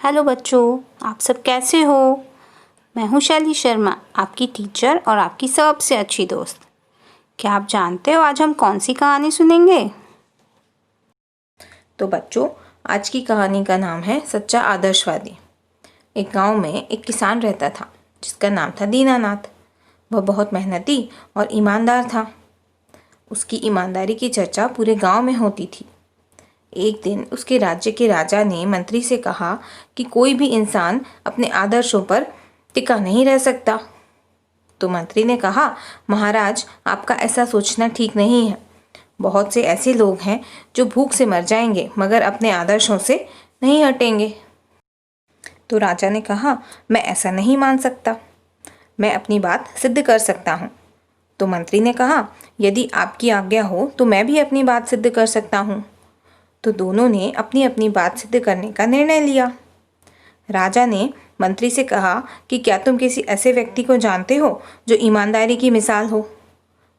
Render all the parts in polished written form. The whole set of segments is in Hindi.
हेलो बच्चों, आप सब कैसे हो। मैं हूँ शैली शर्मा, आपकी टीचर और आपकी सबसे अच्छी दोस्त। क्या आप जानते हो आज हम कौन सी कहानी सुनेंगे? तो बच्चों, आज की कहानी का नाम है सच्चा आदर्शवादी। एक गांव में एक किसान रहता था जिसका नाम था दीनानाथ। वह बहुत मेहनती और ईमानदार था। उसकी ईमानदारी की चर्चा पूरे गांव में होती थी। एक दिन उसके राज्य के राजा ने मंत्री से कहा कि कोई भी इंसान अपने आदर्शों पर टिका नहीं रह सकता। तो मंत्री ने कहा, महाराज, आपका ऐसा सोचना ठीक नहीं है। बहुत से ऐसे लोग हैं जो भूख से मर जाएंगे मगर अपने आदर्शों से नहीं हटेंगे। तो राजा ने कहा, मैं ऐसा नहीं मान सकता, मैं अपनी बात सिद्ध कर सकता हूँ। तो मंत्री ने कहा, यदि आपकी आज्ञा हो तो मैं भी अपनी बात सिद्ध कर सकता हूँ। तो दोनों ने अपनी अपनी बात सिद्ध करने का निर्णय लिया। राजा ने मंत्री से कहा कि क्या तुम किसी ऐसे व्यक्ति को जानते हो जो ईमानदारी की मिसाल हो।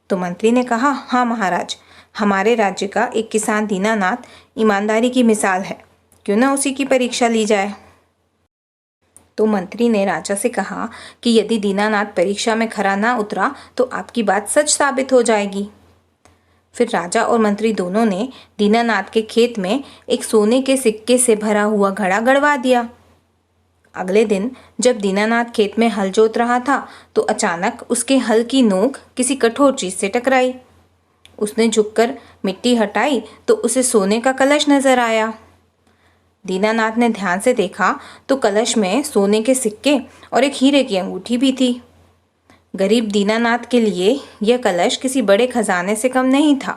तो मंत्री ने कहा, हाँ महाराज, हमारे राज्य का एक किसान दीनानाथ ईमानदारी की मिसाल है, क्यों ना उसी की परीक्षा ली जाए। तो मंत्री ने राजा से कहा कि यदि दीनानाथ परीक्षा में खरा ना उतरा तो आपकी बात सच साबित हो जाएगी। फिर राजा और मंत्री दोनों ने दीनानाथ के खेत में एक सोने के सिक्के से भरा हुआ घड़ा गड़वा दिया। अगले दिन जब दीनानाथ खेत में हल जोत रहा था तो अचानक उसके हल की नोक किसी कठोर चीज से टकराई। उसने झुककर मिट्टी हटाई तो उसे सोने का कलश नजर आया। दीनानाथ ने ध्यान से देखा तो कलश में सोने के सिक्के और एक हीरे की अंगूठी भी थी। गरीब दीनानाथ के लिए यह कलश किसी बड़े खजाने से कम नहीं था।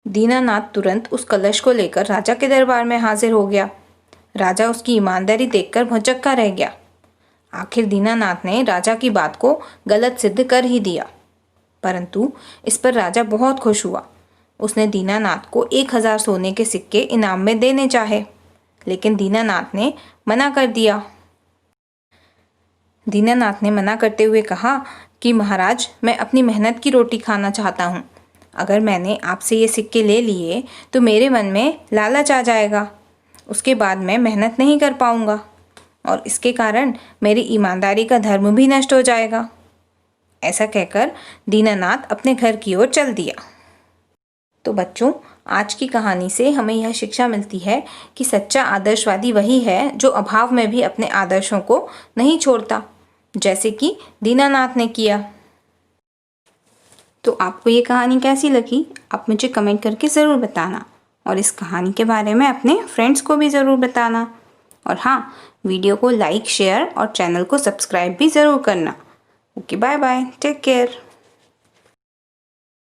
दीनानाथ तुरंत उस कलश को लेकर राजा के दरबार में हाजिर हो गया। राजा उसकी ईमानदारी देखकर भौचक्का रह गया। आखिर दीनानाथ ने राजा की बात को गलत सिद्ध कर ही दिया। परंतु इस पर राजा बहुत खुश हुआ। उसने दीनानाथ को 1000 सोने के सिक्के इनाम में देने चाहे, लेकिन दीनानाथ ने मना कर दिया। दीनानाथ ने मना करते हुए कहा कि महाराज, मैं अपनी मेहनत की रोटी खाना चाहता हूँ। अगर मैंने आपसे ये सिक्के ले लिए तो मेरे मन में लालच आ जाएगा। उसके बाद मैं मेहनत नहीं कर पाऊँगा और इसके कारण मेरी ईमानदारी का धर्म भी नष्ट हो जाएगा। ऐसा कहकर दीनानाथ अपने घर की ओर चल दिया। तो बच्चों, आज की कहानी से हमें यह शिक्षा मिलती है कि सच्चा आदर्शवादी वही है जो अभाव में भी अपने आदर्शों को नहीं छोड़ता, जैसे कि दीनानाथ ने किया। तो आपको ये कहानी कैसी लगी, आप मुझे कमेंट करके ज़रूर बताना और इस कहानी के बारे में अपने फ्रेंड्स को भी ज़रूर बताना। और हाँ, वीडियो को लाइक, शेयर और चैनल को सब्सक्राइब भी ज़रूर करना। Okay, bye bye, take care.